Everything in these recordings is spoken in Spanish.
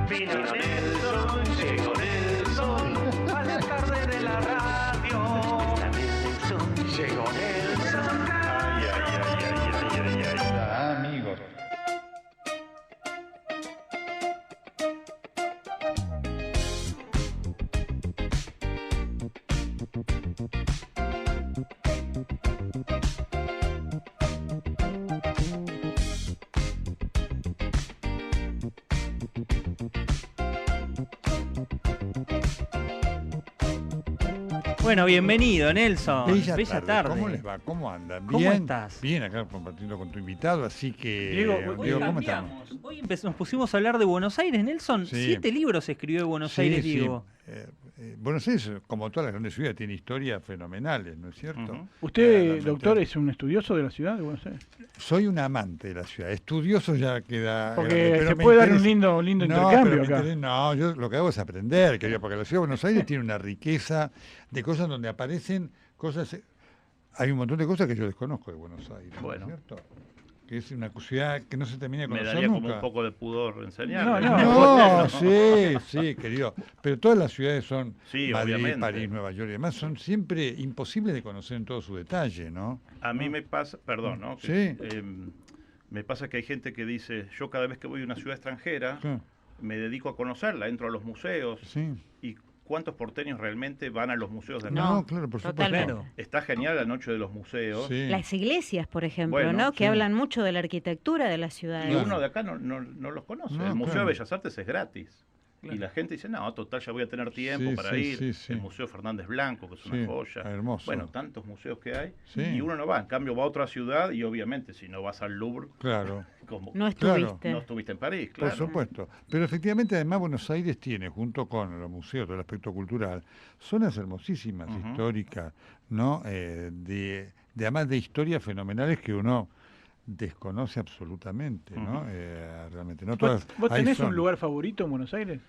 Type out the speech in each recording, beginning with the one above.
Vino Nelson, llegó Nelson, a la tarde de la radio. Nelson, llegó Nelson. Ay, ay, ay, ay, ay, ay, ay. Amigos. Bueno, bienvenido, Nelson. Bella tarde. ¿Cómo les va? ¿Cómo andan? ¿Bien? ¿Cómo estás? Bien, acá compartiendo con tu invitado, así que... Diego, ¿cómo estamos? Hoy nos pusimos a hablar de Buenos Aires, Nelson. Sí. 7 libros escribió de Buenos Aires, Diego. Buenos Aires, como todas las grandes ciudades, tiene historias fenomenales, ¿no es cierto? ¿Usted, doctor, es un estudioso de la ciudad de Buenos Aires? Soy un amante de la ciudad. Estudioso ya queda... Porque pero se me puede dar un interesa- lindo No, intercambio pero acá. no, yo lo que hago es aprender, querido, porque la ciudad de Buenos Aires tiene una riqueza de cosas donde aparecen cosas... Hay un montón de cosas que yo desconozco de Buenos Aires, Bueno. ¿no es cierto? Que es una ciudad que no se termina de Me conocer daría nunca. como un poco de pudor enseñar. No, Sí, querido. Pero todas las ciudades son Sí, Madrid, obviamente. París, Nueva York y demás, son siempre imposibles de conocer en todo su detalle, ¿no? A mí me pasa, perdón, ¿no? Sí. Me pasa que hay gente que dice, yo cada vez que voy a una ciudad extranjera, Sí. me dedico a conocerla, entro a los museos. Sí. ¿Y cuántos porteños realmente van a los museos de acá? No, claro, por supuesto. totalmente. Claro. Está genial la noche de los museos. Sí. Las iglesias, por ejemplo, Bueno, ¿no? sí. Que hablan mucho de la arquitectura de las Y ciudades. Claro. uno de acá no los conoce. No, el Museo claro. de Bellas Artes es gratis. Claro. Y la gente dice, no, total, ya voy a tener tiempo Sí, para sí, ir. sí, sí. El Museo Fernández Blanco, que es una Sí, joya. hermoso. Bueno, tantos museos que hay. Sí. Y uno no va. En cambio, va a otra ciudad y obviamente si no vas al Louvre, Claro, como No Claro. estuviste. no estuviste en París, por claro. supuesto. Pero efectivamente, además, Buenos Aires tiene, junto con los museos, todo el aspecto cultural, zonas hermosísimas, Ujú. históricas, ¿no? Además de historias fenomenales que uno desconoce absolutamente, ¿no? Ujú. Realmente, no ¿Vos, todas. vos hay tenés un zonas. lugar favorito en Buenos Aires?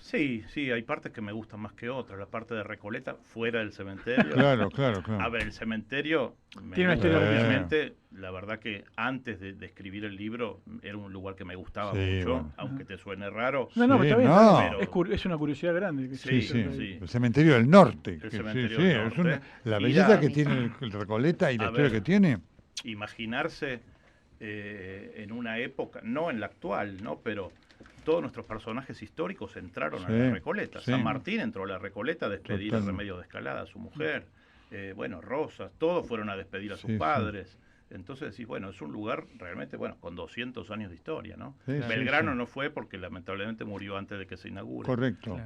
Sí, hay partes que me gustan más que otras. La parte de Recoleta, fuera del cementerio. Claro, claro, claro. A ver, el cementerio, Tiene una historia obviamente, la verdad que antes de escribir el libro era un lugar que me gustaba Sí, mucho, bueno. aunque te suene raro. No, Sí, está bien. no. Está bien. Es una curiosidad grande. Sí, sí, sí. el cementerio del norte. El que cementerio sí, del es una- norte. la Y belleza la- que tiene el Recoleta y la A historia ver. que tiene. Imaginarse en una época, no en la actual, ¿no? Pero todos nuestros personajes históricos entraron a Sí, la Recoleta. sí. San Martín entró a la Recoleta a despedir a Total. Remedio de Escalada, a su mujer. Bueno, Rosas, todos fueron a despedir a sus Sí, sí. padres. Entonces decís, bueno, es un lugar realmente, bueno, con 200 años de historia, ¿no? Sí, sí, Belgrano sí. no fue porque lamentablemente murió antes de que se inaugure. Correcto.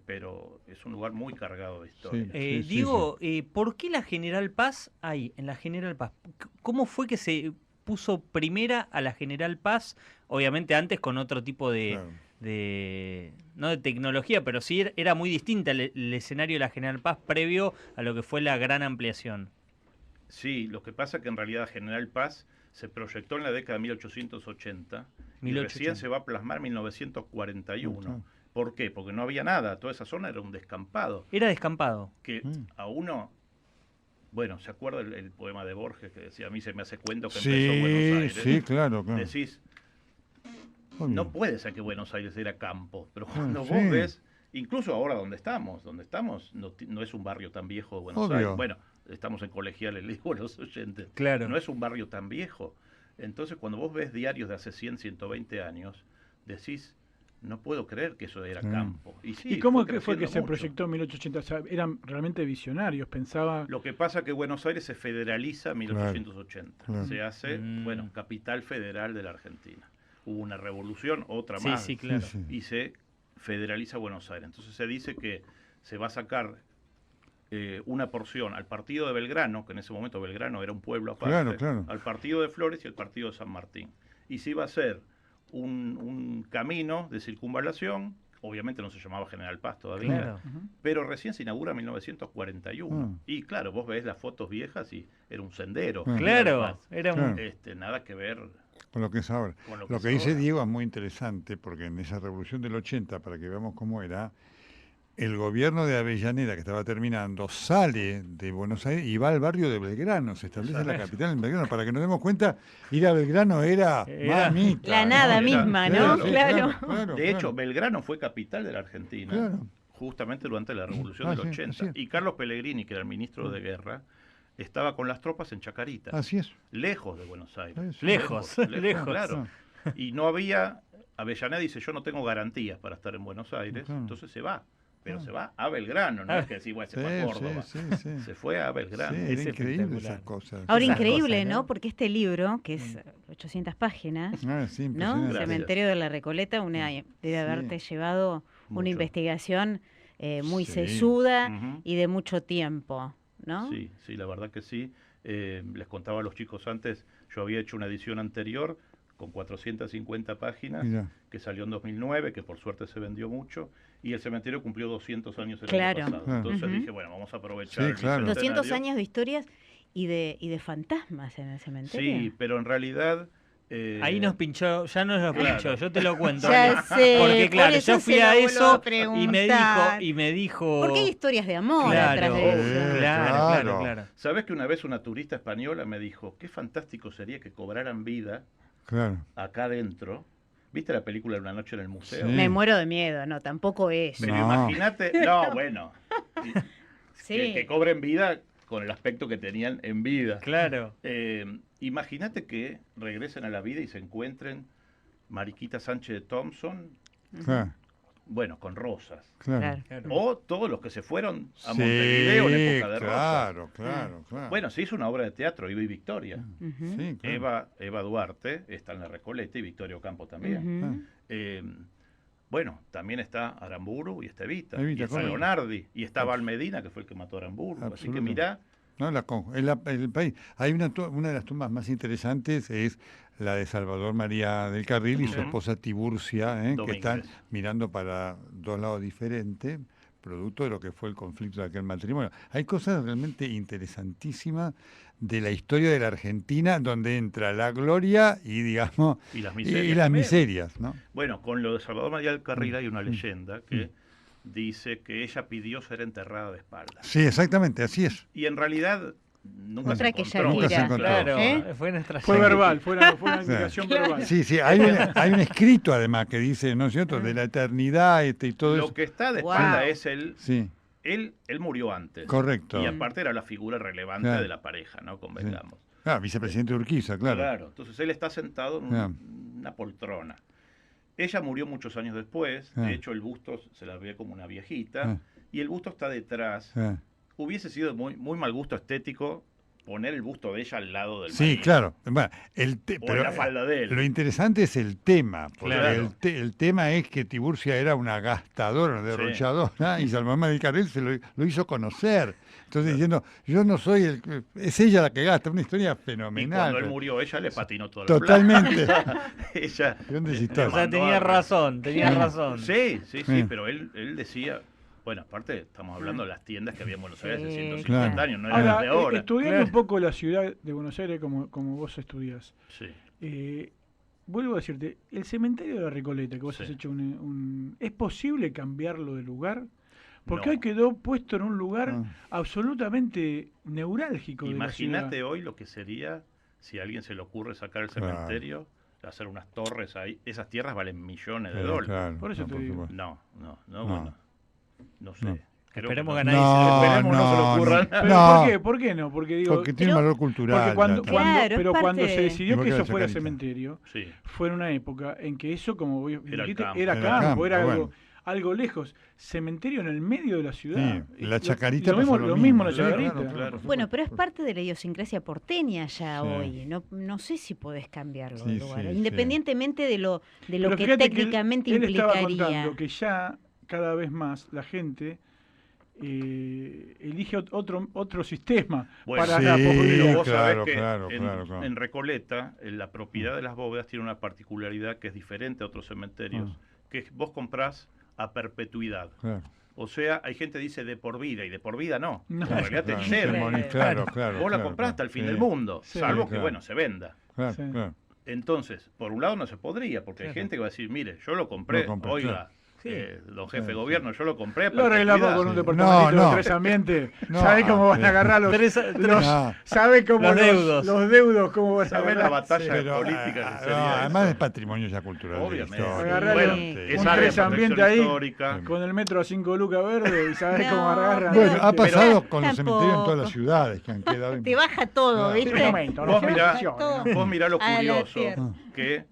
Pero es un lugar muy cargado de historia. Sí. Diego, ¿por qué la General Paz ahí, en la General Paz? ¿Cómo fue que se puso primera a la General Paz? Obviamente antes con otro tipo Claro. no de tecnología, pero sí era muy distinta el escenario de la General Paz previo a lo que fue la gran ampliación. Sí, lo que pasa que en realidad General Paz se proyectó en la década de 1880 y 1880. recién se va a plasmar en 1941. Claro. ¿Por qué? Porque no había nada, toda esa zona era un descampado. Era descampado. Que a uno, bueno, ¿se acuerda el poema de Borges que decía, a mí se me hace cuento que empezó Buenos Sí, Aires? sí, claro, claro. Decís, Obvio. no puede ser que Buenos Aires era campo, pero cuando sí. vos ves, incluso ahora donde estamos no es un barrio tan viejo de Buenos Obvio. Aires. Bueno, estamos en colegiales, le digo a los oyentes. Claro. No es un barrio tan viejo. Entonces, cuando vos ves diarios de hace 100, 120 años, decís, no puedo creer que eso era campo. Y, sí, ¿Y cómo fue creciendo que se mucho. proyectó en 1880? O sea, eran realmente visionarios, pensaba... Lo que pasa es que Buenos Aires se federaliza en 1880. Claro. Se hace, bueno, capital federal de la Argentina. Hubo una revolución, otra Sí, más. sí, claro. Sí, sí. Y se federaliza Buenos Aires. Entonces se dice que se va a sacar una porción al partido de Belgrano, que en ese momento Belgrano era un pueblo aparte, Claro, claro. al partido de Flores y al partido de San Martín. Y se iba a hacer un camino de circunvalación, obviamente no se llamaba General Paz todavía, Claro. pero recién se inaugura en 1941. Ah. Y claro, vos ves las fotos viejas y era un sendero. Ah. General Claro, Paz. era Claro. Nada que ver. Con lo que es ahora. Con lo Lo que que es dice ahora. Diego es muy interesante, porque en esa revolución del 80, para que veamos cómo era, el gobierno de Avellaneda, que estaba terminando, sale de Buenos Aires y va al barrio de Belgrano, se establece en la capital en Belgrano. Para que nos demos cuenta, ir a Belgrano era mamita. La nada ¿no? misma, ¿no? Sí, Claro. De hecho, Belgrano fue capital de la Argentina, Claro. justamente durante la Revolución Ah, del sí, 80. así es. Y Carlos Pellegrini, que era el ministro de Guerra, estaba con las tropas en Chacarita, Así es. lejos de Buenos Aires. Sí. Lejos. Claro. Y no había, Avellaneda dice, yo no tengo garantías para estar en Buenos Aires, Claro. entonces se va. Pero Claro. se va a Belgrano, no es que decir, bueno, se fue a Córdoba. Sí. Se fue a Belgrano. Sí, era Es increíble espectacular. esas cosas. Ahora, Esas increíble, cosas, ¿no? ¿no? Porque este libro, que es 800 páginas, Ah, sí, ¿no? impresionante. Gracias. Cementerio de la Recoleta, debe haberte llevado una Mucho. investigación muy Sí. sesuda Ujú. y de mucho tiempo, ¿no? Sí, sí, la verdad que sí. Les contaba a los chicos antes, yo había hecho una edición anterior con 450 páginas, Mirá. que salió en 2009, que por suerte se vendió mucho, y el cementerio cumplió 200 años el Claro. año pasado. Ah. Entonces Ujú. dije, bueno, vamos a aprovechar Sí, el claro. 200 bicentenario. años de historias y de fantasmas en el cementerio. Sí, pero en realidad... Ahí nos pinchó, ya nos lo Claro. pinchó, yo te lo cuento. Ya Ale. sé, Porque por claro, eso yo fui se lo a vuelvo eso a preguntar. y me dijo. Porque hay historias de amor Claro, atrás de eso. claro. Claro. ¿Sabes que una vez una turista española me dijo, qué fantástico sería que cobraran vida Claro. acá adentro? ¿Viste la película de Una noche en el museo? Sí. Me muero de miedo, no, tampoco es. Pero No. imagínate, no, bueno, Sí. que cobren vida con el aspecto que tenían en vida. Claro. Imagínate que regresen a la vida y se encuentren Mariquita Sánchez de Thompson, Claro. bueno, con Rosas. Claro. Claro. O todos los que se fueron a Sí, Montevideo en época de Rosas. claro, claro. Bueno, se hizo una obra de teatro, Eva y Victoria. Ujú. Sí, claro. Eva Duarte está en La Recoleta y Victoria Ocampo también. Ujú. Bueno, también está Aramburu y está Evita, Evita, y está correcto. Leonardi, y está Val Medina, que fue el que mató a Aramburu. Así que Absolutamente. mirá, No, el país. Hay una de las tumbas más interesantes es la de Salvador María del Carril y su Ujú. esposa Tiburcia, que Domínguez. están mirando para dos lados diferentes, producto de lo que fue el conflicto de aquel matrimonio. Hay cosas realmente interesantísimas de la historia de la Argentina, donde entra la gloria y, digamos, y las y miserias. las también. miserias, ¿no? Bueno, con lo de Salvador María del Carril hay una leyenda que dice que ella pidió ser enterrada de espaldas. Sí, exactamente, así es. Y en realidad nunca Otra se que encontró. Nunca se Shakira. encontró. Claro, ¿Eh? fue nuestra Fue Shakira. verbal, fue una Sí. indicación verbal. Sí, hay un escrito además que dice, ¿no es cierto?, de la eternidad y todo Lo eso. que está de Wow. espalda es él. Sí, Él murió antes. correcto. Y aparte era la figura relevante Claro. de la pareja, ¿no? Convengamos. Ah, vicepresidente de Urquiza, claro. Entonces él está sentado en Claro. una poltrona. Ella murió muchos años después. Ah. De hecho, el busto se la ve como una viejita. Ah. Y el busto está detrás. Ah. Hubiese sido muy, muy mal gusto estético poner el busto de ella al lado del Sí, marido. claro. Bueno, O en la falda de él. lo interesante es el tema, porque Claro. el tema es que Tiburcia era una gastadora, una derrochadora, y Salvador del Carril se lo hizo conocer. Entonces diciendo, yo no soy es ella la que gasta, una historia Y fenomenal. cuando él murió, ella le patinó todo Totalmente. ella Grandes le historias. O sea, mandó tenía a- razón, tenía razón. Sí, Sí. pero él decía, bueno, aparte estamos hablando de las tiendas que había en Buenos Aires hace Sí, 150 claro. años, no eran las de Ahora, ahora. estudiando Claro. un poco la ciudad de Buenos Aires como vos estudias, Sí. vuelvo a decirte, el cementerio de la Recoleta, que vos Sí. has hecho ¿es posible cambiarlo de lugar? Porque No. hoy quedó puesto en un lugar Ah. absolutamente neurálgico de la Imagínate ciudad. hoy lo que sería si a alguien se le ocurre sacar el Claro. cementerio, hacer unas torres ahí. Esas tierras valen millones de Claro, dólares. claro, Por eso te digo. supuesto. No, No. bueno. No sé. No. Creo Esperemos que que no. nadie Esperemos no se le ocurra. Pero No. ¿por qué? ¿Por qué no? Porque digo, Porque tiene pero- valor cultural. porque cuando, la- Claro, es pero cuando parte se de- decidió Igual que que eso la fuera Chacarita. cementerio, Sí. fue en una época en que eso, como vos Era dijiste, campo. era Era campo, campo, era bueno. algo lejos. Cementerio en el medio de la ciudad. Sí, la Y Chacarita lo mismo, pasó lo lo mismo en la mismo. Claro, Chacarita. claro. Bueno, pero es parte de la idiosincrasia porteña ya Sí. hoy. No sé si podés cambiarlo Sí, de lugar, sí, independientemente de lo Pero que fíjate que técnicamente él estaba implicaría. contando que ya cada vez más la gente elige otro sistema Bueno, para sí, la Pero popularidad. vos sabés claro, que claro, en, claro. en Recoleta, la propiedad de las bóvedas tiene una particularidad que es diferente a otros cementerios, que es que vos comprás a perpetuidad. Claro, O sea, hay gente que dice de por vida, y de por vida no. No. En realidad te claro, yermo. morís, claro, claro. Vos la claro, comprás hasta el fin sí, del mundo, Sí, salvo que, claro. bueno, se venda. Claro, Sí. claro. Entonces, por un lado no se podría, porque hay Claro. gente que va a decir, mire, yo lo compré, Lo compré, oiga, claro. Sí. Don jefe de gobierno, yo lo compré. a Lo arreglamos perpetuidad. con un departamento No, no. de 3 ambientes. No. ¿Sabe cómo van a agarrar los, No. ¿sabe cómo Los deudos. los deudos cómo van a ¿Sabés la agarrar? batalla Pero, política que sería no, eso? además es patrimonio ya cultural. de la Obviamente. historia. Agarrar Bueno, Sí. es un área de tres protección ambiente ahí. histórica. Con el metro a 5 lucas verde y sabes No, cómo agarran. Bueno, ha Pero- pasado con los Tampoco. cementerios en todas las ciudades que han quedado. Te baja todo, No, ¿viste? Un momento, Vos no mirá, funciona. vos mirá lo A la curioso, tierra. que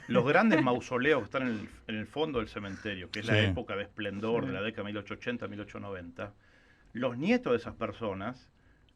los grandes mausoleos que están en el fondo del cementerio, que es la Sí. época de esplendor de la década 1880-1890, los nietos de esas personas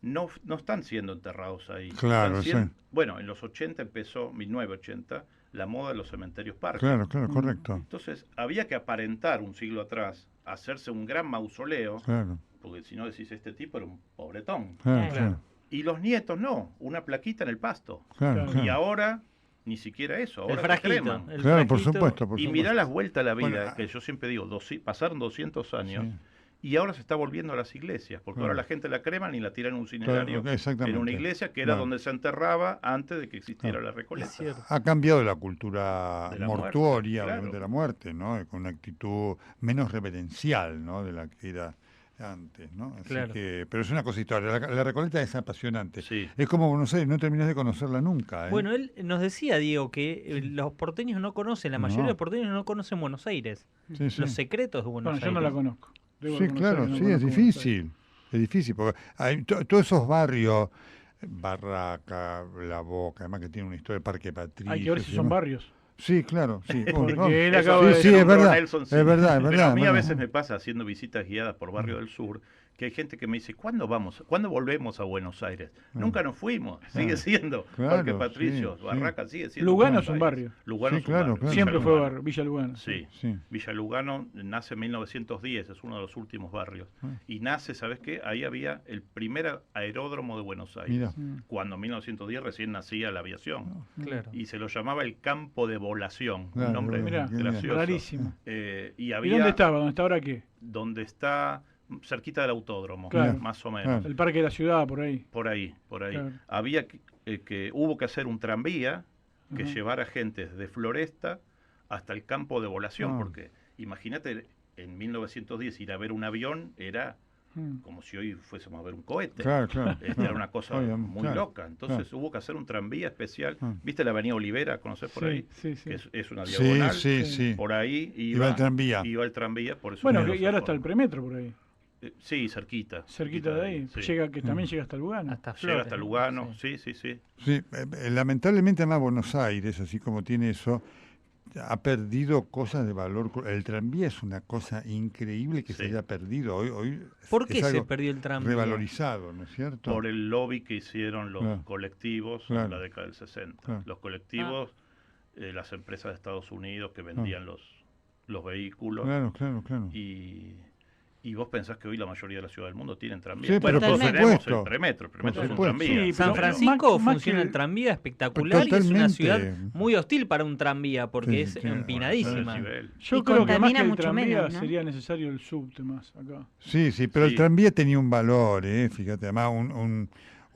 no están siendo enterrados ahí. Claro, Están sí. Bueno, en los 80 empezó, 1980, la moda de los cementerios parques. Claro, claro, correcto. Entonces, había que aparentar un siglo atrás, hacerse un gran mausoleo, Claro, porque si no decís, este tipo era un pobretón. claro, Claro. claro. Y los nietos no, una plaquita en el pasto. Claro, Claro. Y claro. ahora, ni siquiera eso, ahora El te frajito. creman. el Claro, por frajito. supuesto, por Y supuesto. mirá las vueltas a la vida, Bueno, que yo siempre digo, pasaron 200 años, Sí. y ahora se está volviendo a las iglesias, porque Claro. ahora la gente la creman y la tiran en un itinerario, Claro, exactamente. en una iglesia que era Claro. donde se enterraba antes de que existiera Claro. la Recoleta. Es cierto. Ha cambiado la cultura De la mortuoria, muerte, obviamente, claro. de la muerte, ¿no? Con una actitud menos reverencial, ¿no? De la que era antes, ¿no? Así Claro. que, pero es una cosa historia. La Recoleta es apasionante. Sí. Es como Buenos Aires, no terminás de conocerla nunca, ¿eh? Bueno, él nos decía, Diego, que los porteños no conocen, la mayoría No. de los porteños no conocen Buenos Aires. Sí, sí. Los secretos de Buenos Bueno, yo Aires. no la conozco. Debo Sí, reconocer claro, que no sí, es conozco Buenos Aires. difícil. Es difícil, porque hay todos esos barrios, Barraca, La Boca, además que tiene una historia, Parque Patricio. Hay que ver si y son demás. barrios. Sí, claro, sí. Porque él Eso acaba de sí, decir es un verdad, Nelson, sí. es verdad, es Pero verdad. a mí es a verdad. veces me pasa haciendo visitas guiadas por Barrio del Sur, que hay gente que me dice, ¿cuándo volvemos a Buenos Aires? Nunca nos fuimos, sigue siendo Claro, Parque Patricio, sí, Barraca sigue siendo Lugano Buenos es un Aires. barrio. Lugano Sí, es un claro, barrio. claro. Siempre Villa fue Lugano. Villa Lugano. Sí. Sí. Villa Lugano nace en 1910, es uno de los últimos barrios. Y nace, ¿sabes qué? Ahí había el primer aeródromo de Buenos Aires. Mira. Cuando en 1910 recién nacía la aviación. Claro. Y se lo llamaba el campo de volación. Claro, Un nombre Mirá, gracioso. rarísimo. Y ¿Y había dónde estaba? ¿Dónde está ahora qué? donde está cerquita del autódromo, Claro. más o menos. Claro. El parque de la ciudad, por ahí. Por ahí, por ahí. Claro. Había hubo que hacer un tranvía que Ajá. llevara gente de Floresta hasta el campo de volación, Ah. porque imagínate, en 1910 ir a ver un avión era Mm. como si hoy fuésemos a ver un cohete. Claro, claro. Era una cosa Obviamente, muy claro, loca. Entonces hubo que hacer un tranvía especial. Ah. ¿Viste la avenida Olivera? ¿Conocés por Sí, ahí? sí, sí. Que es una Sí, diagonal. sí, sí. Por ahí Iba el tranvía. Iba el tranvía, por eso Bueno, uno de y los ahora está el aforos. premetro por ahí. Sí, cerquita. Cerquita de ahí. sí. Llega, que también llega hasta Lugano. Hasta Llega Flores. hasta ¿no? Lugano, Sí. sí. Sí, lamentablemente además Buenos Aires, así como tiene eso, ha perdido cosas de valor. El tranvía es una cosa increíble que se Sí. haya perdido. Hoy ¿Por es qué se algo perdió el tranvía? revalorizado, ¿no es cierto? Por el lobby que hicieron los Claro. colectivos Claro. en la década del 60. Claro. Los colectivos, las empresas de Estados Unidos que vendían los vehículos. Claro, claro. Y vos pensás que hoy la mayoría de las ciudades del mundo tienen tranvía. Sí, pero por tenemos supuesto. el premetro. El premetro Por es un supuesto. tranvía. Sí, San pero Francisco más funciona que- el tranvía espectacular y es una Totalmente. ciudad muy hostil para un tranvía porque Sí, es sí, empinadísima. Nivel. Yo Y creo que más que contamina el mucho tranvía menos, ¿no? sería necesario el subte más acá. Sí, pero Sí. el tranvía tenía un valor, fíjate, además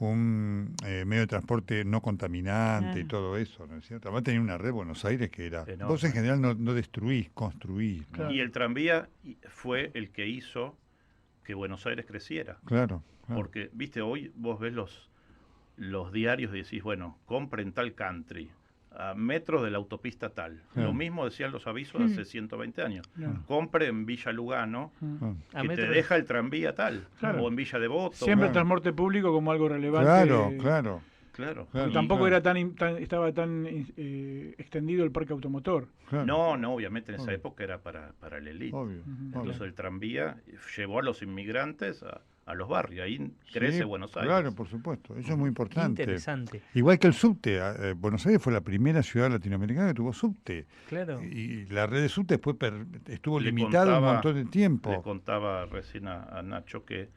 un medio de transporte no contaminante y Claro. todo eso, ¿no es cierto? Además tenía una red Buenos Aires que era... Enorme. Vos en general no destruís, construís. ¿no? Claro. Y el tranvía fue el que hizo que Buenos Aires creciera. Claro. Porque, viste, hoy vos ves los diarios y decís, bueno, compren tal country, a metros de la autopista tal. Claro. Lo mismo decían los avisos hace 120 años. No. Compre en Villa Lugano, Ah. A que te metros- deja el tranvía tal. Claro. O en Villa Devoto. Siempre el Claro. transporte público como algo relevante. Claro. Claro. Claro. Y- Tampoco Claro. era estaba tan extendido el parque automotor. Claro. No, obviamente en esa Obvio. época era para el elite. Obvio. Ujú. Entonces obvio. el tranvía llevó a los inmigrantes a los barrios. Ahí crece Sí, Buenos Aires. Claro, por supuesto. Eso es muy Qué importante. interesante. Igual que el subte. Buenos Aires fue la primera ciudad latinoamericana que tuvo subte. Claro. Y la red de subte después estuvo Le limitada un contaba- montón de tiempo. Le contaba recién a Nacho que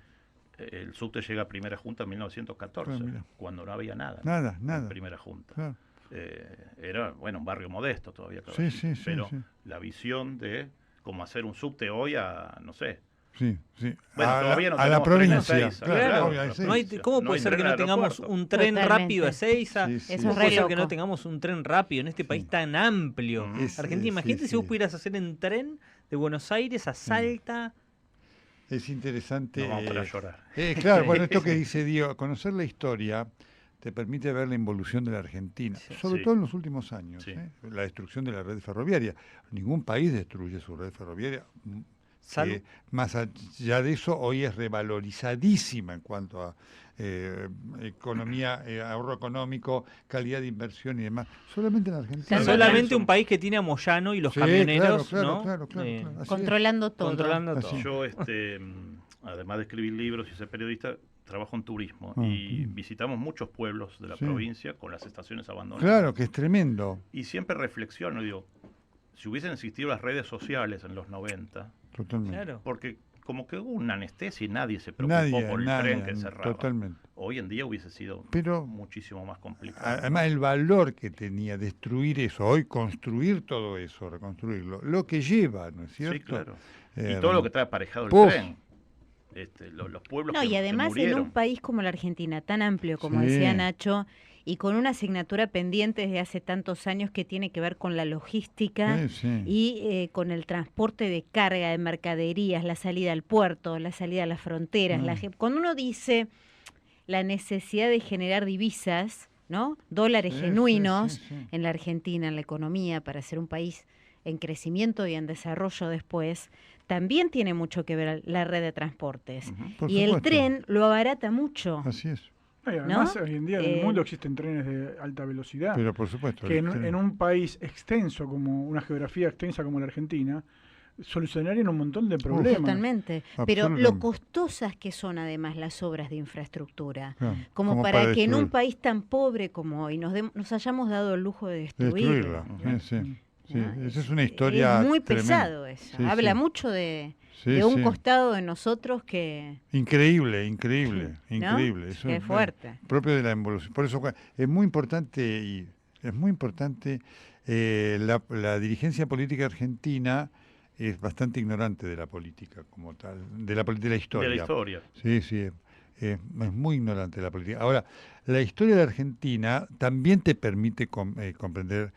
el subte llega a Primera Junta en 1914, Ah, mira. cuando no había nada. Nada, En nada. Primera Junta. Claro. Era, bueno, un barrio modesto todavía. Sí, sí, sí, pero sí. la visión de cómo hacer un subte hoy a, no sé. Sí, sí. Bueno, a todavía no la tenemos tren a provincia. Ezeiza, Claro. obvio, a Ezeiza. No hay, ¿Cómo No puede hay ser que tren no al tengamos aeropuerto. un tren Totalmente. rápido a Ezeiza? Sí, sí. Eso ¿Cómo es puede re ser que no loco. tengamos un tren rápido en este país tan amplio? Mm. Es- Argentina, imagínate sí, si vos sí. pudieras hacer en tren de Buenos Aires a Salta. Es interesante. No vamos para llorar. Claro, bueno, esto que dice Diego, conocer la historia te permite ver la involución de la Argentina, sobre Sí. todo en los últimos años. Sí. La destrucción de la red ferroviaria. Ningún país destruye su red ferroviaria. Salvo- Más allá de eso, hoy es revalorizadísima en cuanto a economía, ahorro económico, calidad de inversión y demás. Solamente en Argentina. Solamente un país que tiene a Moyano y los Sí, camioneros, claro, ¿no? claro, así es. Controlando todo. Controlando Así. todo. Yo, además de escribir libros y ser periodista, trabajo en turismo Ah, y visitamos muchos pueblos de la Sí. provincia con las estaciones abandonadas. Claro, que es tremendo. Y siempre reflexiono, digo, si hubiesen existido las redes sociales en los 90, Totalmente. Claro. porque como que hubo una anestesia y nadie se preocupó Nadie, por el nadie, tren que cerraba. totalmente. Hoy en día hubiese sido Pero muchísimo más complicado. además el valor que tenía destruir eso, hoy construir todo eso, reconstruirlo, lo que lleva, ¿no es cierto? Sí, claro. Eh, Y todo lo que trae aparejado el ¡puf! tren. Los pueblos No, y que además en murieron. un país como la Argentina, tan amplio como Sí. decía Nacho, y con una asignatura pendiente desde hace tantos años que tiene que ver con la logística Sí, sí. y con el transporte de carga de mercaderías, la salida al puerto, la salida a las fronteras. Cuando uno dice la necesidad de generar divisas, ¿no? Dólares Sí, genuinos sí, sí. en la Argentina, en la economía, para ser un país en crecimiento y en desarrollo después, también tiene mucho que ver la red de transportes. Ujú. Por Y el supuesto. tren lo abarata mucho. Así es. Y además, ¿no? hoy en día en el mundo existen trenes de alta velocidad. Pero por supuesto. Que el tren- en un país extenso, como una geografía extensa como la Argentina, solucionarían un montón de problemas. Totalmente. Pero lo Absolutamente. costosas que son además las obras de infraestructura. Claro, Como para que en un destruir- país tan pobre como hoy nos hayamos dado el lujo de destruirlo. destruirla. Sí, sí. Sí, ¿no? esa es una historia Es muy tremenda. pesado eso. Sí, Habla sí. mucho de Sí, un sí. costado de nosotros que... Increíble, increíble, ¿no? increíble. Eso Qué es fuerte. propio de la evolución. Por eso es muy importante la dirigencia política argentina es bastante ignorante de la política como tal, de la historia. De la historia. Sí, sí, es muy ignorante de la política. Ahora, la historia de la Argentina también te permite comprender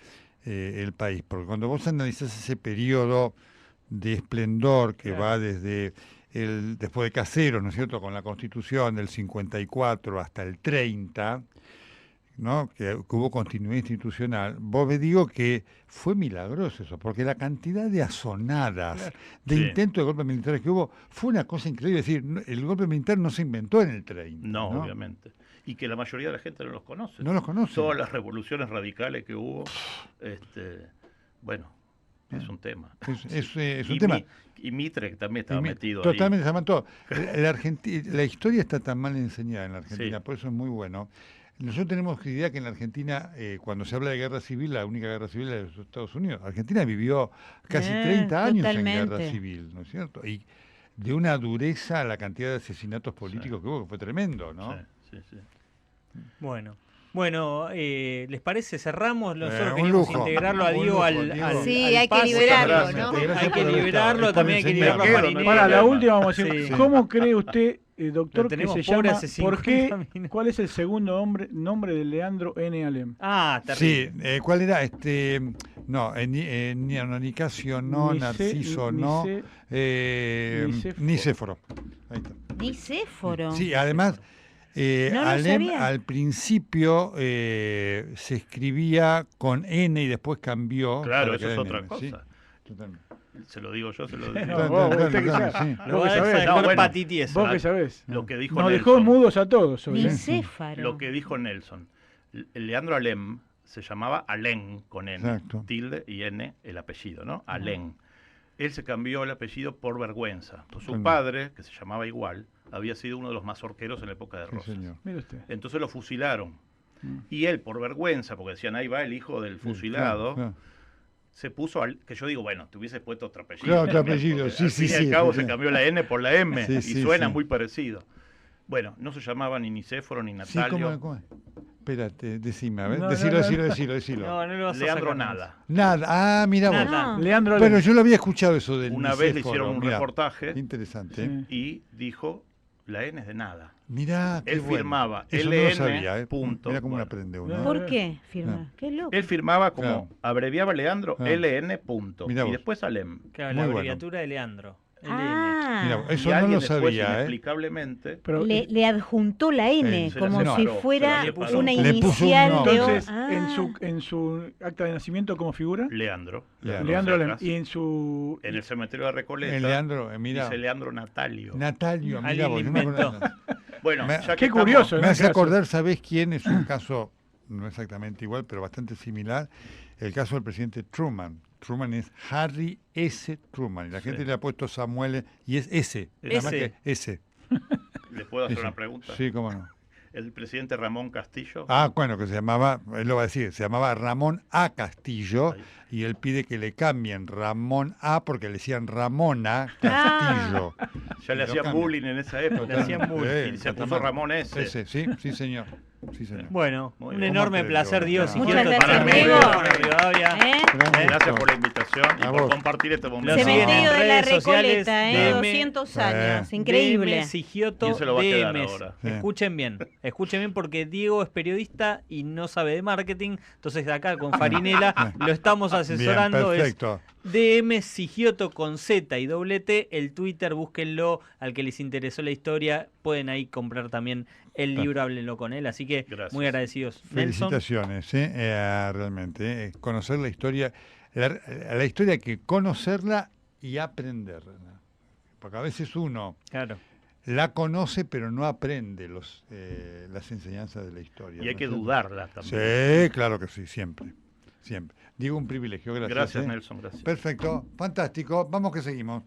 el país, porque cuando vos analizás ese periodo de esplendor que va desde después de Caseros, ¿no es cierto?, con la Constitución del 54 hasta el 30, ¿no?, que hubo continuidad institucional, vos me digo que fue milagroso eso, porque la cantidad de azonadas, de Sí. intentos de golpes militares que hubo, fue una cosa increíble. Es decir, el golpe militar no se inventó en el 30. No, obviamente. Y que la mayoría de la gente no los conoce. No los conoce. Todas las revoluciones radicales que hubo, bueno, es un tema. Es un Y tema. Y Mitre, que también estaba Y metido totalmente, ahí. se llaman todos. La historia está tan mal enseñada en la Argentina, Sí. por eso es muy bueno. Nosotros tenemos idea que en la Argentina, cuando se habla de guerra civil, la única guerra civil es de los Estados Unidos. Argentina vivió casi 30 años en guerra totalmente. civil, ¿no es cierto? Y de una dureza a la cantidad de asesinatos políticos que hubo, que fue tremendo, ¿no? Sí, sí, sí. Bueno, ¿les parece? Cerramos. Nosotros Un queríamos lujo. integrarlo a Un Diego lujo, al, Diego. al- Sí, al hay que paso. liberarlo, Muchas ¿no? gracias. Gracias Hay que por haber liberarlo, estado. también hay que Estamos liberarlo a enseñando. Marinela. Para la última vamos a decir, Sí. ¿cómo cree usted, doctor, Lo que tenemos se pobre llama? hace ¿Por 50 qué? minutos. ¿Cuál es el segundo nombre de Leandro N. Alem? Ah, Sí, terrible. ¿cuál era? Nicasio no, Narciso no, Nicéforo. Ahí está. Nicéforo. Sí, además, No lo Alem sabía. al principio se escribía con N y después cambió. Claro, para eso que es era otra N, cosa. sí, totalmente. Se lo digo yo, se lo digo. No, vos, usted que Claro, sabe. sí. Lo Vos va que a sabés. dejar No, bueno. patitiesa. Vos que sabés. Lo que dijo Nos Nelson. dejó mudos a todos hoy. Nicéfaro. Lo que dijo Nelson. Leandro Alem se llamaba Alem con N, Exacto. tilde y N el apellido, ¿no? Alem. Él se cambió el apellido por vergüenza. Su Totalmente. padre, que se llamaba igual, había sido uno de los mazorqueros en la época de Sí, Rosas. señor. Mire usted. Entonces lo fusilaron. Mm. Y él, por vergüenza, porque decían, ahí va el hijo del fusilado, Claro, se puso, que yo digo, bueno, te hubiese puesto otro apellido. Claro, otro también, apellido, porque sí, al sí, fin y sí, al cabo sí, se sí. cambió la N por la M Sí, y sí, suena sí. muy parecido. Bueno, no se llamaba ni Nicéforo ni Sí, Natalio. ¿cómo es? Espérate, decime, a ver. No, decilo, no, no. decilo. No, no lo vas a Leandro sacar. Nada. Nada, mira vos. Nada. Leandro Alem. Bueno, yo lo había escuchado eso del Una vez le Nicéforo, hicieron un mirá. reportaje Interesante. Sí. y dijo La N es de nada. Mirá, qué Él bueno. firmaba Eso no lo LN sabía, ¿eh? punto. Mirá cómo Bueno. aprende uno. Por- ¿Por qué firma? Qué loco. Él firmaba como, Claro. abreviaba Leandro, Ah. LN punto. Mirá Y vos. después Alem. Claro, Muy la bueno. abreviatura de Leandro. LN. Ah, Mirá, Y eso no alguien lo después, sabía, ¿eh? inexplicablemente, Pero, le adjuntó la N, Se la como separó, si se la fuera separó. una Le puso un inicial de... nombre. entonces, Ah. en su acta de nacimiento, ¿cómo figura? Leandro. Leandro Alem. Cercas. Y en su... En el cementerio de Recoleta Leandro, mira. dice Leandro Natalio. Natalio, mira Alguien vos, lo no me inventó. acordaba. Bueno, Me- ya que Qué estamos- curioso, Me ¿no? hace Caso. acordar, ¿sabés quién? Es un caso, no exactamente igual, pero bastante similar. El caso del presidente Truman. Truman es Harry S. Truman. Y la gente Sí. le ha puesto Samuel y es S. Nada más S. que S. ¿Le puedo hacer Sí, una sí. pregunta? Sí, cómo no. El presidente Ramón Castillo. Ah, bueno, que se llamaba, él lo va a decir, se llamaba Ramón A. Castillo. Ahí. Y él pide que le cambien Ramón A porque le decían Ramona Castillo. Ya le Lo hacían cambia. bullying en esa época. Le hacían bullying. Y se puso totalmente. Ramón S. Ese, sí, sí, señor. Sí, señor. Bueno, Muy un bien. enorme ¿Cómo te placer, digo? Diego. Muchas Sigiotto, gracias, para mí, Diego. Bueno, Rivadavia. ¿Eh? Gracias por la invitación y A por vos. compartir este Lo momento. siguen en Cementerio de la redes sociales, Recoleta, DM, 200 años, Sí. increíble. DM Sigiotto, ¿Quién se lo va a quedar DMs. ahora? Sí. Escuchen bien porque Diego es periodista y no sabe de marketing, entonces acá con Farinela lo estamos asesorando. Bien, Es perfecto. DM Sigiotto con Z y doble T, el Twitter, búsquenlo, al que les interesó la historia, pueden ahí comprar también el libro, háblenlo con él, así que Gracias. muy agradecidos. Nelson, Felicitaciones, realmente. Conocer la historia, la historia hay que conocerla y aprenderla. Porque a veces uno claro. la conoce pero no aprende las enseñanzas de la historia. Y hay ¿no que es cierto? dudarla también. Sí, claro que sí, siempre. Siempre. Digo, un privilegio. Gracias. Gracias, ¿eh? Nelson. Gracias. Perfecto, fantástico. Vamos que seguimos.